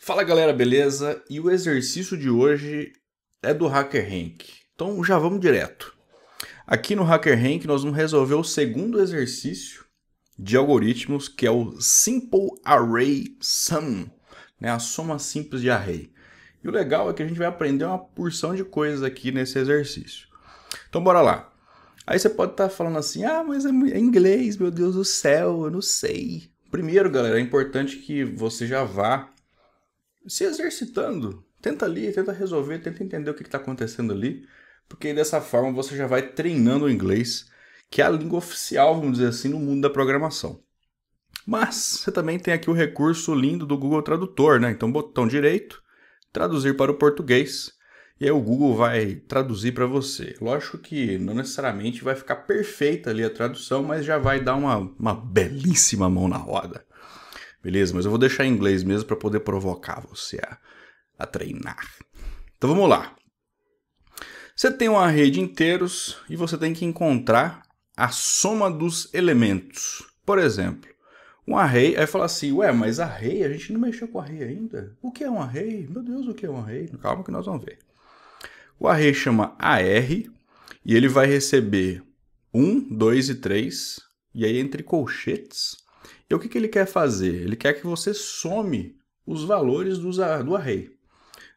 Fala galera, beleza? E o exercício de hoje é do HackerRank. Então já vamos direto. Aqui no HackerRank nós vamos resolver o segundo exercício de algoritmos, que é o Simple Array Sum, né? A soma simples de array. E o legal é que a gente vai aprender uma porção de coisas aqui nesse exercício. Então bora lá. Aí você pode estar falando assim, mas é inglês, meu Deus do céu, eu não sei. Primeiro, galera, é importante que você já vá se exercitando. Tenta ali, tenta resolver, tenta entender o que está acontecendo ali, porque dessa forma você já vai treinando o inglês, que é a língua oficial, vamos dizer assim, no mundo da programação. Mas você também tem aqui o recurso lindo do Google Tradutor, né? Então, botão direito, traduzir para o português, e aí o Google vai traduzir para você. Lógico que não necessariamente vai ficar perfeita ali a tradução, mas já vai dar uma belíssima mão na roda. Beleza? Mas eu vou deixar em inglês mesmo para poder provocar você a treinar. Então vamos lá. Você tem uma array de inteiros e você tem que encontrar a soma dos elementos. Por exemplo, um array, aí fala assim, mas array, a gente não mexeu com array ainda? O que é um array? Meu Deus, o que é um array? Calma que nós vamos ver. O array chama AR e ele vai receber 1, 2 e 3, e aí entre colchetes. E o que ele quer fazer? Ele quer que você some os valores do array.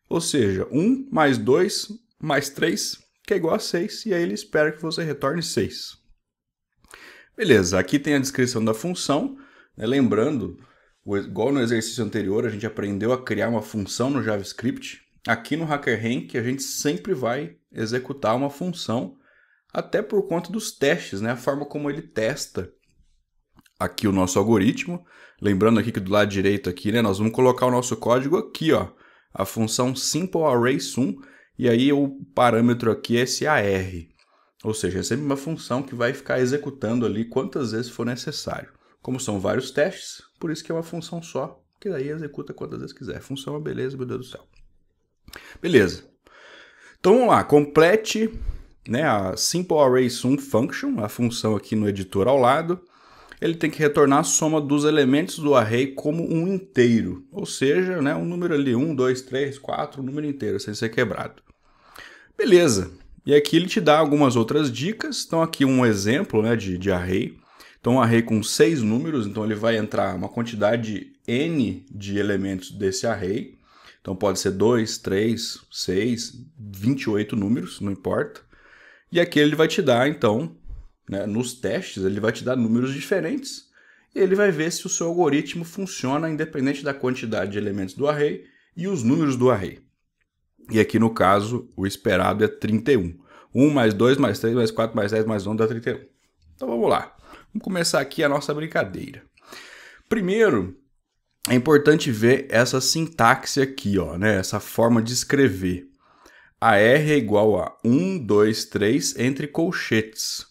Ou seja, 1 mais 2 mais 3, que é igual a 6, e aí ele espera que você retorne 6. Beleza, aqui tem a descrição da função, né? Lembrando, igual no exercício anterior, a gente aprendeu a criar uma função no JavaScript. Aqui no HackerRank, a gente sempre vai executar uma função, até por conta dos testes, né? A forma como ele testa aqui o nosso algoritmo. Lembrando aqui que do lado direito aqui, né, nós vamos colocar o nosso código aqui, ó, a função Simple Array Sum, e aí o parâmetro aqui é esse AR. Ou seja, é sempre uma função que vai ficar executando ali quantas vezes for necessário. Como são vários testes, por isso que é uma função só, que daí executa quantas vezes quiser. Função é uma beleza, meu Deus do céu. Beleza. Então vamos lá, complete, né, a Simple Array Sum Function, a função aqui no editor ao lado. Ele tem que retornar a soma dos elementos do array como um inteiro. Ou seja, né, um número ali, 1, 2, 3, 4, um número inteiro, sem ser quebrado. Beleza. E aqui ele te dá algumas outras dicas. Então aqui um exemplo, né, de array. Então um array com 6 números, então ele vai entrar uma quantidade n de elementos desse array. Então pode ser 2, 3, 6, 28 números, não importa. E aqui ele vai te dar, então, né, nos testes, ele vai te dar números diferentes e ele vai ver se o seu algoritmo funciona independente da quantidade de elementos do array e os números do array. E aqui no caso, o esperado é 31. 1 mais 2 mais 3 mais 4 mais 10 mais 11 dá 31. Então vamos lá. Vamos começar aqui a nossa brincadeira. Primeiro, é importante ver essa sintaxe aqui, ó, né, essa forma de escrever. AR é igual a 1, 2, 3 entre colchetes.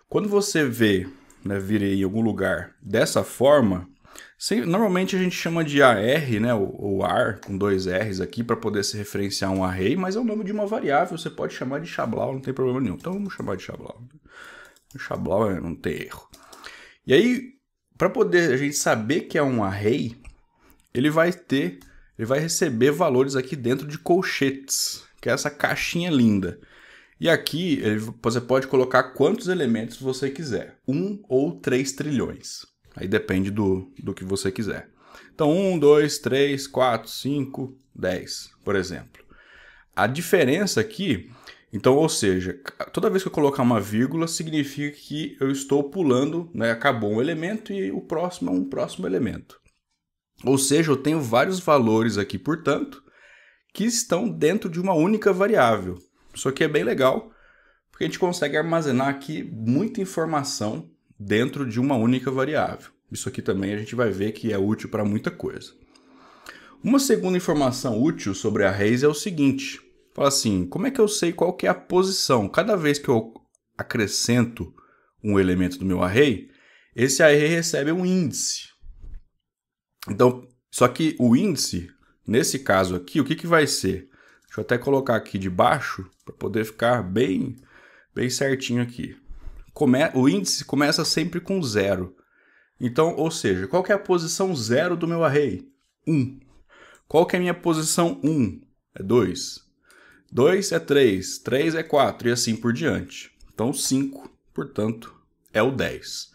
Quando você vê, né, vir em algum lugar dessa forma, normalmente a gente chama de AR, né, ou AR, com 2 R's aqui, para poder se referenciar um array, mas é o nome de uma variável, você pode chamar de Chablau, não tem problema nenhum. Então vamos chamar de Chablau. Chablau não tem erro. E aí, para poder a gente saber que é um array, ele vai receber valores aqui dentro de colchetes, que é essa caixinha linda. E aqui você pode colocar quantos elementos você quiser. 1 ou 3 trilhões. Aí depende do que você quiser. Então 1, 2, 3, 4, 5, 10, por exemplo. A diferença aqui, então, ou seja, toda vez que eu colocar uma vírgula, significa que eu estou pulando, né, acabou um elemento e o próximo é um próximo elemento. Ou seja, eu tenho vários valores aqui, portanto, que estão dentro de uma única variável. Isso aqui é bem legal, porque a gente consegue armazenar aqui muita informação dentro de uma única variável. Isso aqui também a gente vai ver que é útil para muita coisa. Uma segunda informação útil sobre arrays é o seguinte. Fala assim, como é que eu sei qual que é a posição? Cada vez que eu acrescento um elemento do meu array, esse array recebe um índice. Então, só que o índice, nesse caso aqui, o que vai ser? Deixa eu até colocar aqui de baixo, para poder ficar bem certinho aqui. O índice começa sempre com 0. Então, ou seja, qual que é a posição 0 do meu array? 1. Qual que é a minha posição 1? É 2. 2 é 3, 3 é 4 e assim por diante. Então 5, portanto, é o 10.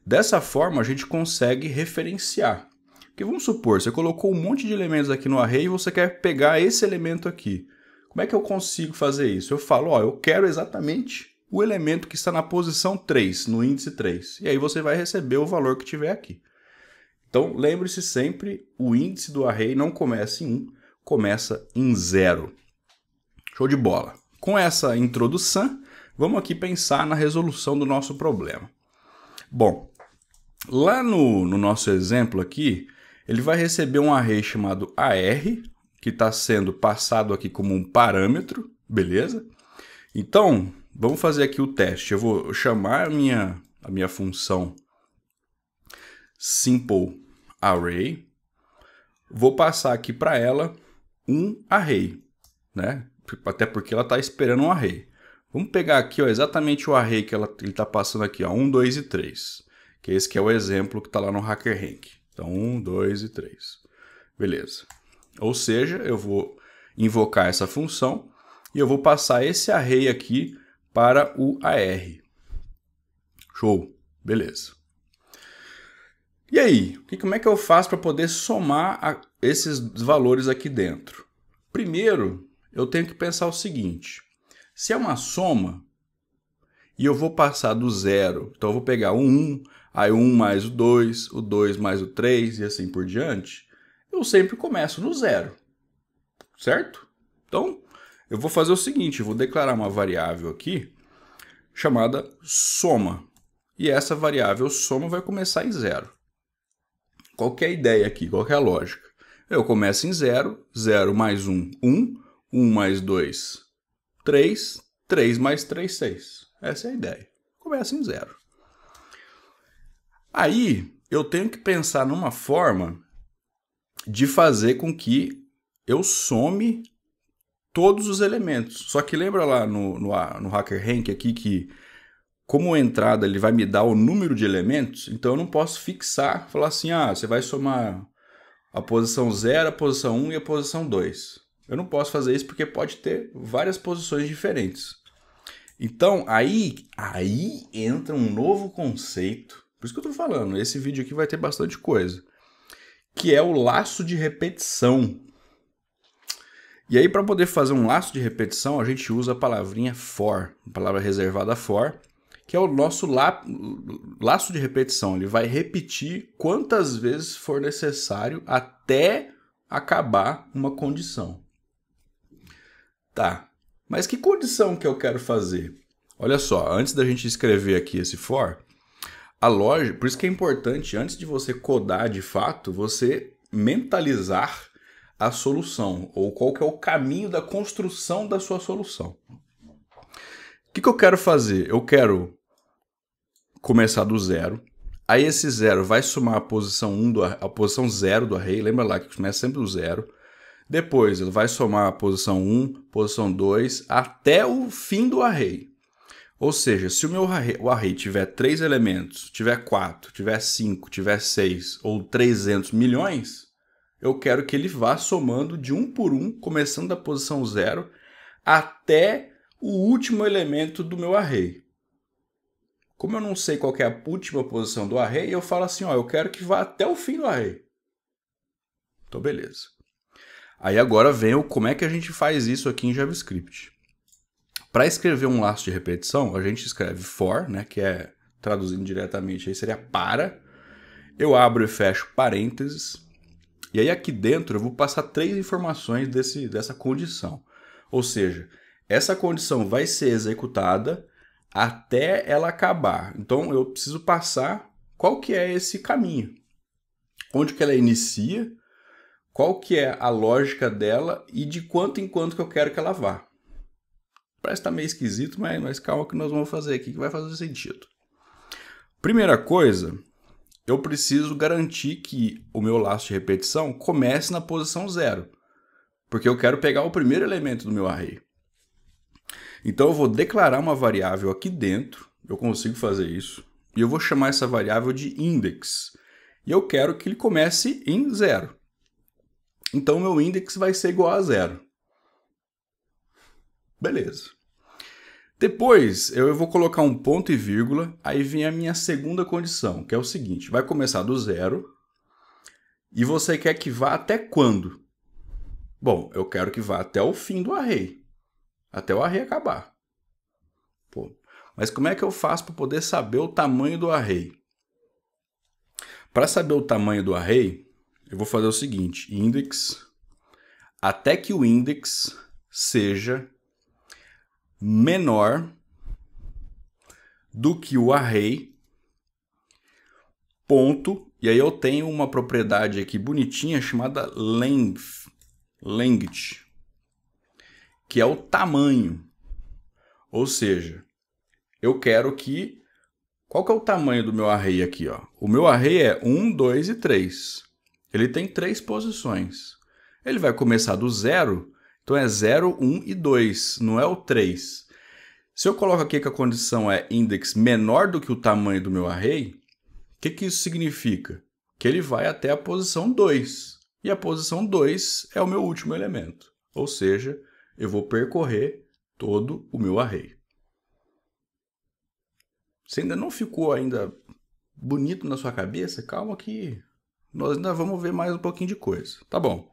Dessa forma a gente consegue referenciar. Porque vamos supor, você colocou um monte de elementos aqui no array e você quer pegar esse elemento aqui. Como é que eu consigo fazer isso? Eu falo, ó, eu quero exatamente o elemento que está na posição 3, no índice 3. E aí você vai receber o valor que tiver aqui. Então, lembre-se sempre, o índice do array não começa em 1, começa em 0. Show de bola. Com essa introdução, vamos aqui pensar na resolução do nosso problema. Bom, lá no nosso exemplo aqui, ele vai receber um array chamado AR, que está sendo passado aqui como um parâmetro, beleza? Então, vamos fazer aqui o teste. Eu vou chamar a minha função SimpleArray, vou passar aqui para ela um array, né? Até porque ela está esperando um array. Vamos pegar aqui, ó, exatamente o array que ele está passando aqui, ó, 1, 2 e 3. Que esse que é o exemplo que está lá no HackerRank. Então, 1, 2 e 3. Beleza. Ou seja, eu vou invocar essa função e eu vou passar esse array aqui para o AR. Show. Beleza. E aí, como é que eu faço para poder somar esses valores aqui dentro? Primeiro, eu tenho que pensar o seguinte. Se é uma soma, e eu vou passar do 0, então eu vou pegar o 1, aí o 1 mais o 2 mais o 3 e assim por diante, eu sempre começo no 0, certo? Então, eu vou fazer o seguinte, eu vou declarar uma variável aqui chamada soma, e essa variável soma vai começar em 0. Qual que é a ideia aqui? Qual que é a lógica? Eu começo em 0, 0 mais 1, 1, 1 mais 2, 3, 3 mais 3, 6. Essa é a ideia. Começa em 0. Aí, eu tenho que pensar numa forma de fazer com que eu some todos os elementos. Só que lembra lá no HackerRank aqui que, como entrada, ele vai me dar o número de elementos, então eu não posso fixar, falar assim, você vai somar a posição 0, a posição 1 e a posição 2. Eu não posso fazer isso porque pode ter várias posições diferentes. Então, aí entra um novo conceito, por isso que eu estou falando, esse vídeo aqui vai ter bastante coisa, que é o laço de repetição. E aí, para poder fazer um laço de repetição, a gente usa a palavrinha for, a palavra reservada for, que é o nosso laço de repetição. Ele vai repetir quantas vezes for necessário até acabar uma condição. Tá, mas que condição que eu quero fazer? Olha só, antes da gente escrever aqui esse for, a lógica, por isso que é importante, antes de você codar de fato, você mentalizar a solução, ou qual que é o caminho da construção da sua solução. O que eu quero fazer? Eu quero começar do 0, aí esse 0 vai somar a posição 0 do array, lembra lá que começa sempre do 0, depois ele vai somar a posição 1, posição 2, até o fim do array. Ou seja, se o array tiver 3 elementos, tiver 4, tiver 5, tiver 6 ou 300 milhões, eu quero que ele vá somando de um por um, começando da posição 0, até o último elemento do meu array. Como eu não sei qual que é a última posição do array, eu falo assim, eu quero que vá até o fim do array. Então, beleza. Aí agora vem como é que a gente faz isso aqui em JavaScript. Para escrever um laço de repetição, a gente escreve for, né, que é, traduzindo diretamente, aí seria para. Eu abro e fecho parênteses. E aí aqui dentro eu vou passar 3 informações dessa condição. Ou seja, essa condição vai ser executada até ela acabar. Então eu preciso passar qual que é esse caminho. Onde que ela inicia, qual que é a lógica dela e de quanto em quanto que eu quero que ela vá. Parece que tá meio esquisito, mas calma que nós vamos fazer aqui que vai fazer sentido. Primeira coisa, eu preciso garantir que o meu laço de repetição comece na posição 0. Porque eu quero pegar o primeiro elemento do meu array. Então eu vou declarar uma variável aqui dentro, eu consigo fazer isso, e eu vou chamar essa variável de index. E eu quero que ele comece em 0. Então, meu index vai ser igual a 0. Beleza. Depois, eu vou colocar um ponto e vírgula, aí vem a minha segunda condição, que é o seguinte, vai começar do 0, e você quer que vá até quando? Bom, eu quero que vá até o fim do array, até o array acabar. Pô, mas como é que eu faço para poder saber o tamanho do array? Para saber o tamanho do array, eu vou fazer o seguinte, index, até que o index seja menor do que o array, ponto, e aí eu tenho uma propriedade aqui bonitinha chamada length, que é o tamanho. Ou seja, eu quero que... Qual que é o tamanho do meu array aqui? Ó? O meu array é 1, 2 e 3. Ele tem 3 posições. Ele vai começar do 0, então é 0, 1 e 2, não é o 3. Se eu coloco aqui que a condição é index menor do que o tamanho do meu array, o que isso significa? Que ele vai até a posição 2. E a posição 2 é o meu último elemento. Ou seja, eu vou percorrer todo o meu array. Se ainda não ficou bonito na sua cabeça, calma que nós ainda vamos ver mais um pouquinho de coisa. Tá bom.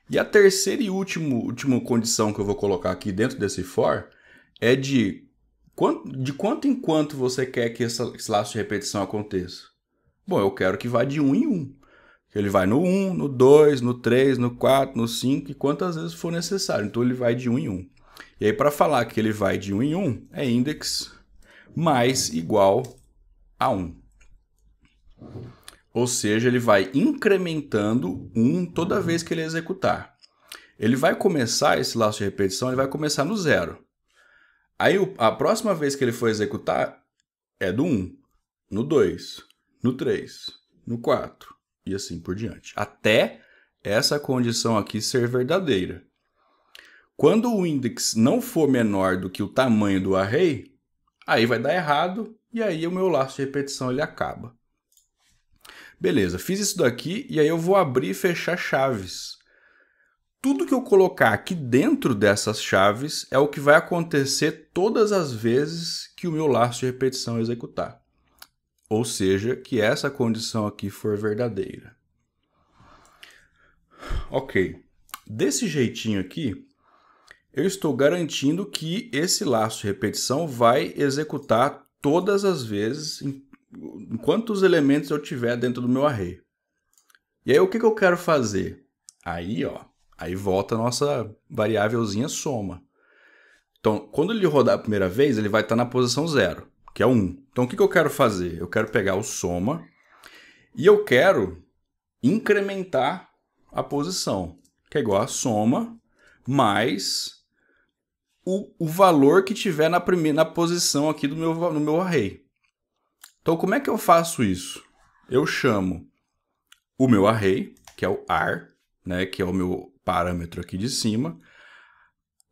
E a terceira e última condição que eu vou colocar aqui dentro desse for é de quanto em quanto você quer que esse laço de repetição aconteça. Bom, eu quero que vá de 1 em 1. Ele vai no 1, no 2, no 3, no 4, no 5 e quantas vezes for necessário. Então ele vai de 1 em 1. E aí para falar que ele vai de 1 em 1 é index mais igual a 1. Ou seja, ele vai incrementando 1 toda vez que ele executar. Ele vai começar, esse laço de repetição, ele vai começar no 0. Aí a próxima vez que ele for executar é do 1, no 2, no 3, no 4 e assim por diante. Até essa condição aqui ser verdadeira. Quando o index não for menor do que o tamanho do array, aí vai dar errado e aí o meu laço de repetição ele acaba. Beleza, fiz isso daqui e aí eu vou abrir e fechar chaves. Tudo que eu colocar aqui dentro dessas chaves é o que vai acontecer todas as vezes que o meu laço de repetição executar. Ou seja, que essa condição aqui for verdadeira. Ok, desse jeitinho aqui, eu estou garantindo que esse laço de repetição vai executar todas as vezes quantos elementos eu tiver dentro do meu array. E aí o que eu quero fazer? Aí volta a nossa variávelzinha soma. Então, quando ele rodar a primeira vez, ele vai estar na posição 0, que é 1. Então, o que eu quero fazer? Eu quero pegar o soma e eu quero incrementar a posição, que é igual a soma mais o valor que tiver na posição aqui no meu array. Então, como é que eu faço isso? Eu chamo o meu array, que é o ar, né, que é o meu parâmetro aqui de cima,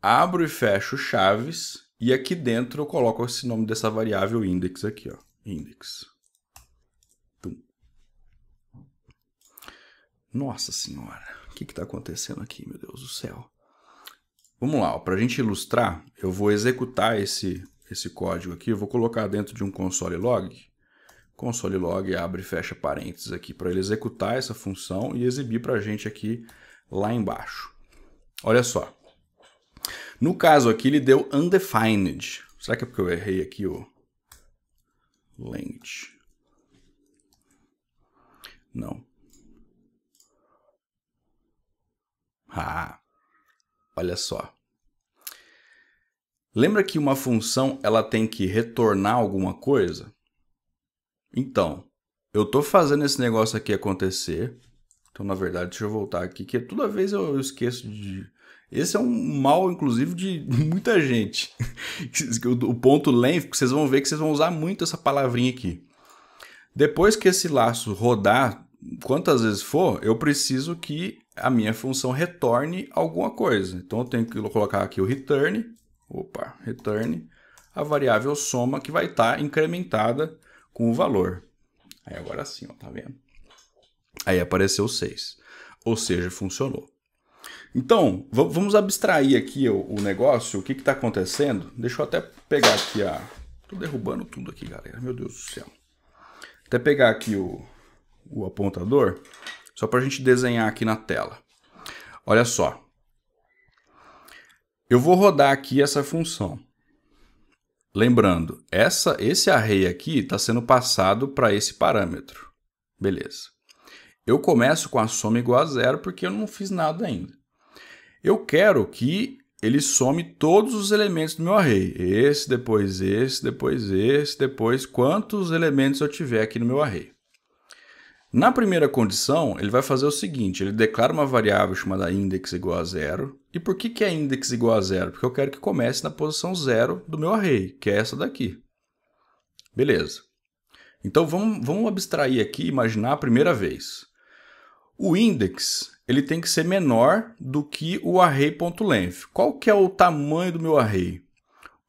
abro e fecho chaves, e aqui dentro eu coloco esse nome dessa variável index aqui, ó, index. Tum. Nossa senhora, o que está acontecendo aqui, meu Deus do céu? Vamos lá, para a gente ilustrar, eu vou executar esse código aqui, eu vou colocar dentro de um console log. Console log abre e fecha parênteses aqui para ele executar essa função e exibir para a gente aqui lá embaixo. Olha só. No caso aqui ele deu undefined. Será que é porque eu errei aqui o length? Não. Olha só. Lembra que uma função ela tem que retornar alguma coisa? Então, eu estou fazendo esse negócio aqui acontecer. Então, na verdade, deixa eu voltar aqui, que toda vez eu esqueço de... Esse é um mal, inclusive, de muita gente. O ponto length, vocês vão ver que vocês vão usar muito essa palavrinha aqui. Depois que esse laço rodar, quantas vezes for, eu preciso que a minha função retorne alguma coisa. Então, eu tenho que colocar aqui o return, a variável soma, que vai estar incrementada com o valor. Aí agora sim, ó, tá vendo? Aí apareceu 6. ou seja, funcionou. Então, vamos abstrair aqui o negócio, o que está acontecendo. Deixa eu até pegar aqui a... Tô derrubando tudo aqui, galera, meu Deus do céu. Até pegar aqui o apontador, só para a gente desenhar aqui na tela. Olha só. Eu vou rodar aqui essa função. Lembrando, esse array aqui está sendo passado para esse parâmetro. Beleza. Eu começo com a soma igual a zero porque eu não fiz nada ainda. Eu quero que ele some todos os elementos do meu array. Esse, depois esse, depois esse, depois quantos elementos eu tiver aqui no meu array. Na primeira condição, ele vai fazer o seguinte, ele declara uma variável chamada index igual a zero. E por que é index igual a zero? Porque eu quero que comece na posição 0 do meu array, que é essa daqui. Beleza. Então vamos abstrair aqui e imaginar a primeira vez. O index ele tem que ser menor do que o array.length. Qual que é o tamanho do meu array?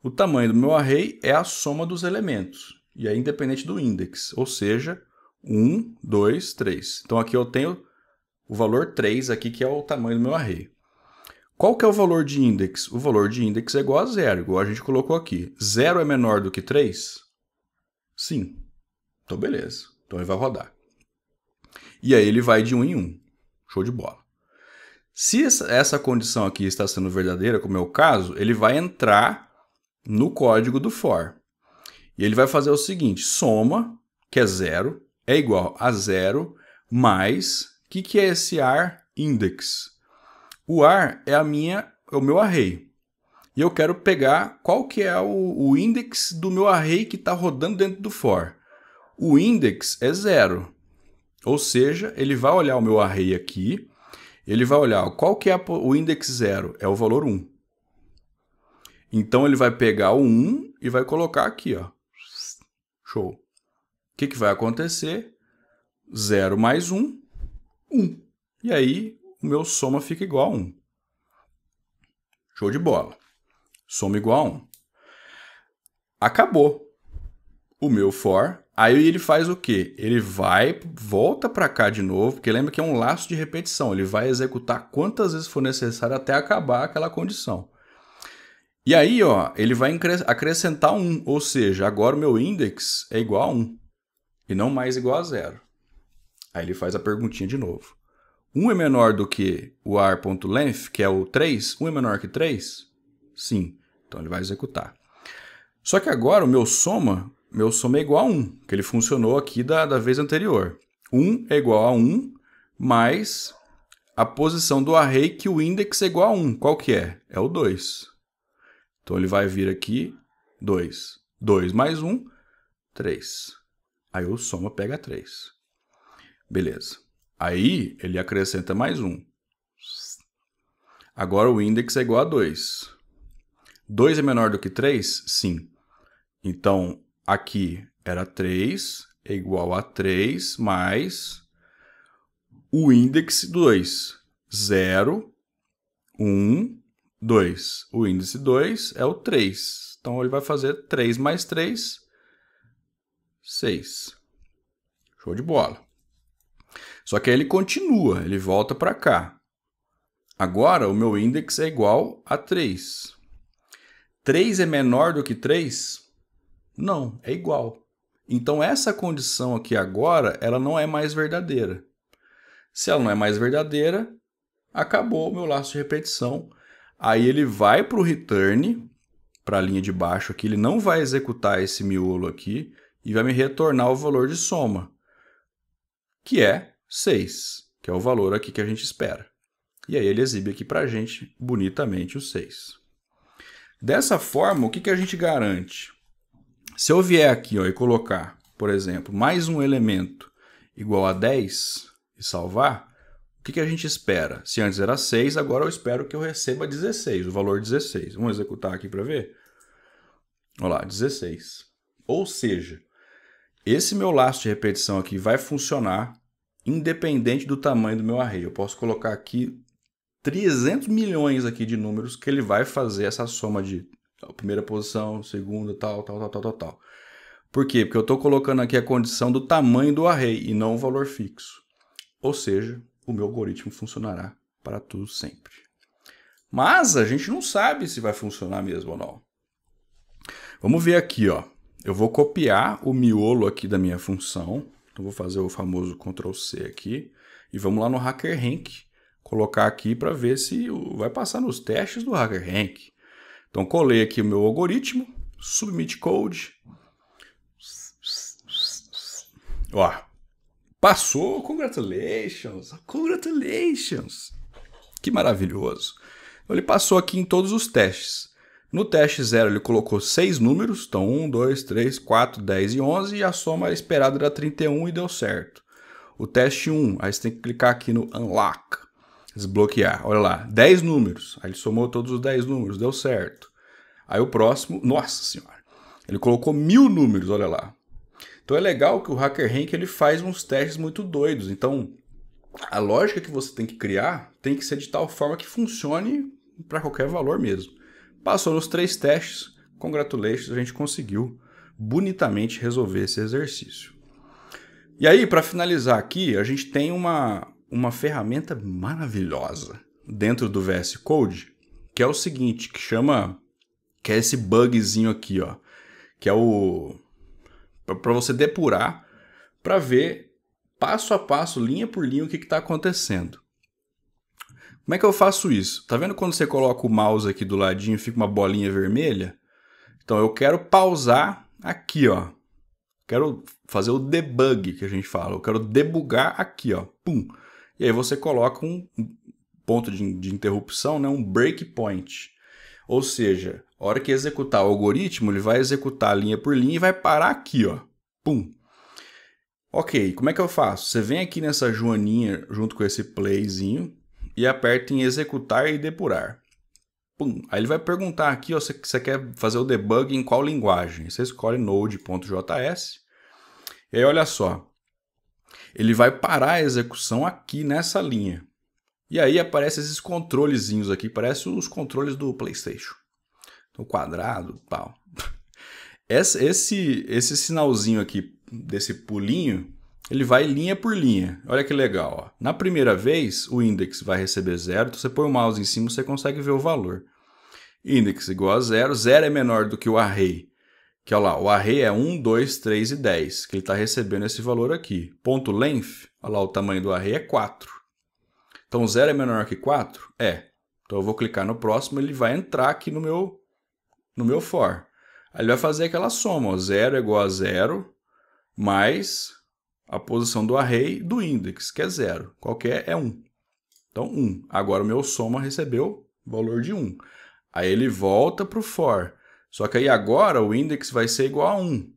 O tamanho do meu array é a soma dos elementos, e é independente do index, ou seja, 1, 2, 3. Então aqui eu tenho o valor 3, aqui, que é o tamanho do meu array. Qual que é o valor de index? O valor de index é igual a 0, igual a gente colocou aqui. 0 é menor do que 3? Sim. Então beleza. Então ele vai rodar. E aí ele vai de 1 em 1. Show de bola. Se essa condição aqui está sendo verdadeira, como é o caso, ele vai entrar no código do for. E ele vai fazer o seguinte, soma, que é 0, é igual a 0 mais, o que é esse ar index? O ar é o meu array. E eu quero pegar qual que é o index do meu array que está rodando dentro do for. O index é 0. Ou seja, ele vai olhar o meu array aqui, ele vai olhar qual que é o index 0, é o valor 1. Então ele vai pegar o 1 e vai colocar aqui, ó. Show. O que vai acontecer? 0 mais 1, 1. E aí o meu soma fica igual a 1. Show de bola. Soma igual a 1. Acabou o meu for. Aí ele faz o quê? Ele volta para cá de novo, porque lembra que é um laço de repetição. Ele vai executar quantas vezes for necessário até acabar aquela condição. E aí, ó, ele vai acrescentar 1, ou seja, agora o meu index é igual a 1, e não mais igual a 0. Aí ele faz a perguntinha de novo. 1 é menor do que o ar.length, que é o 3? 1 é menor que 3? Sim. Então ele vai executar. Só que agora o meu soma é igual a 1, que ele funcionou aqui da vez anterior. 1 é igual a 1 mais a posição do array que o index é igual a 1. Qual que é? É o 2. Então ele vai vir aqui, 2. 2 mais 1, 3. Aí o soma pega 3. Beleza. Aí ele acrescenta mais 1. Agora o index é igual a 2. 2 é menor do que 3? Sim. Então, aqui era 3, é igual a 3 mais o index 2. 0, 1, 2. O índice 2 é o 3. Então, ele vai fazer 3 mais 3, 6. Show de bola. Só que aí ele continua, ele volta para cá. Agora, o meu index é igual a 3. 3 é menor do que 3? Não, é igual. Então, essa condição aqui agora, ela não é mais verdadeira. Se ela não é mais verdadeira, acabou o meu laço de repetição. Aí ele vai para o return, para a linha de baixo aqui, ele não vai executar esse miolo aqui e vai me retornar o valor de soma, que é 6, que é o valor aqui que a gente espera. E aí ele exibe aqui para a gente, bonitamente, o 6. Dessa forma, o que a gente garante? Se eu vier aqui ó, e colocar, por exemplo, mais um elemento igual a 10 e salvar, o que a gente espera? Se antes era 6, agora eu espero que eu receba 16, o valor 16. Vamos executar aqui para ver? Olha lá, 16. Ou seja, esse meu laço de repetição aqui vai funcionar independente do tamanho do meu array. Eu posso colocar aqui 300 milhões aqui de números que ele vai fazer essa soma de primeira posição, segunda, tal. Por quê? Porque eu estou colocando aqui a condição do tamanho do array e não o valor fixo. Ou seja, o meu algoritmo funcionará para tudo sempre. Mas a gente não sabe se vai funcionar mesmo ou não. Vamos ver aqui, ó. Eu vou copiar o miolo aqui da minha função. Então vou fazer o famoso Ctrl C aqui. E vamos lá no HackerRank, colocar aqui para ver se vai passar nos testes do HackerRank. Então colei aqui o meu algoritmo, Submit Code. Ó, passou, congratulations, congratulations. Que maravilhoso. Ele passou aqui em todos os testes. No teste 0 ele colocou 6 números, então 1, 2, 3, 4, 10 e 11, e a soma esperada era 31 e deu certo. O teste 1, aí você tem que clicar aqui no Unlock, desbloquear, olha lá, 10 números, aí ele somou todos os 10 números, deu certo. Aí o próximo, nossa senhora, ele colocou 1000 números, olha lá. Então é legal que o HackerRank ele faz uns testes muito doidos, então a lógica que você tem que criar tem que ser de tal forma que funcione para qualquer valor mesmo. Passou nos 3 testes, congratulations, a gente conseguiu bonitamente resolver esse exercício. E aí, para finalizar aqui, a gente tem uma ferramenta maravilhosa dentro do VS Code, que é o seguinte, que é esse bugzinho aqui, ó, que é para você depurar, para ver passo a passo, linha por linha, o que está acontecendo. Como é que eu faço isso? Tá vendo quando você coloca o mouse aqui do ladinho e fica uma bolinha vermelha? Então eu quero pausar aqui, ó. Quero fazer o debug, que a gente fala. Eu quero debugar aqui, ó. Pum. E aí você coloca um ponto de interrupção, né? Um breakpoint. Ou seja, a hora que executar o algoritmo, ele vai executar linha por linha e vai parar aqui, ó. Pum. Ok, como é que eu faço? Você vem aqui nessa joaninha junto com esse playzinho e aperta em executar e depurar. Pum. Aí ele vai perguntar aqui, ó, se você quer fazer o debug em qual linguagem. Você escolhe Node.js. E aí olha só, ele vai parar a execução aqui nessa linha. E aí aparecem esses controlezinhos aqui, parecem os controles do PlayStation. Então quadrado e tal. Esse sinalzinho aqui desse pulinho, ele vai linha por linha. Olha que legal, ó. Na primeira vez, o index vai receber 0. Então você põe o mouse em cima, você consegue ver o valor. Index igual a 0. 0 é menor do que o array. Que olha lá, o array é 1, 2, 3 e 10. Que ele está recebendo esse valor aqui. Ponto length, olha lá, o tamanho do array é 4. Então 0 é menor que 4? É. Então eu vou clicar no próximo, ele vai entrar aqui no meu for. Aí ele vai fazer aquela soma, ó. 0 é igual a 0, mais a posição do array do index, que é 0. Qual que é? É 1. Então 1. Agora o meu soma recebeu o valor de 1. Aí ele volta para o for. Só que aí agora o index vai ser igual a 1.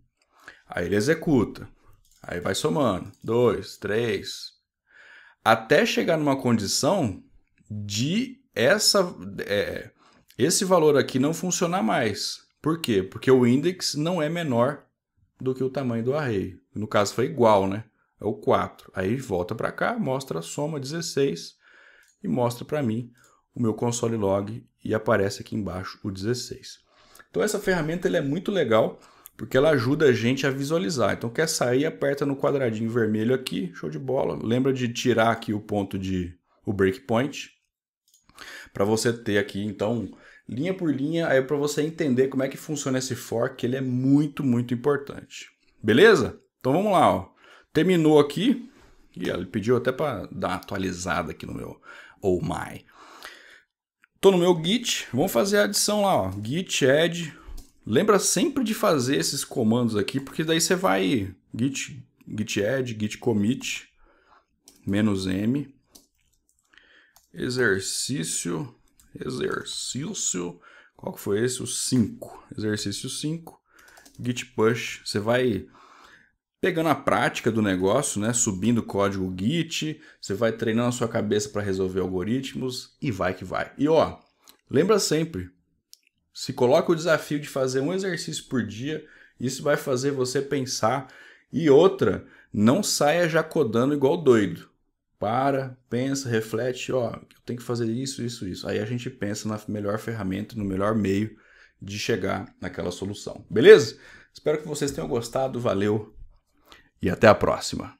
Aí ele executa. Aí vai somando. 2, 3. Até chegar numa condição de esse valor aqui não funcionar mais. Por quê? Porque o index não é menor do que o tamanho do array. No caso foi igual, né? É o 4. Aí volta para cá, mostra a soma 16 e mostra para mim o meu console log e aparece aqui embaixo o 16. Então essa ferramenta é muito legal porque ela ajuda a gente a visualizar. Então quer sair, aperta no quadradinho vermelho aqui, show de bola. Lembra de tirar aqui o breakpoint, para você ter aqui, então, linha por linha, aí para você entender como é que funciona esse for, que ele é muito, muito importante. Beleza? Então vamos lá, ó. Terminou aqui, e ele pediu até para dar uma atualizada aqui no meu Oh My. Tô no meu Git, vamos fazer a adição lá, ó. Git add. Lembra sempre de fazer esses comandos aqui, porque daí você vai git add, git commit, -m, exercício, qual que foi esse? O 5, exercício 5, git push. Você vai pegando a prática do negócio, né? Subindo o código Git, você vai treinando a sua cabeça para resolver algoritmos e vai que vai. E ó, lembra sempre, se coloca o desafio de fazer um exercício por dia, isso vai fazer você pensar. E outra, não saia já codando igual doido. Para, pensa, reflete, ó, eu tenho que fazer isso, isso, isso. Aí a gente pensa na melhor ferramenta, no melhor meio de chegar naquela solução. Beleza? Espero que vocês tenham gostado, valeu e até a próxima.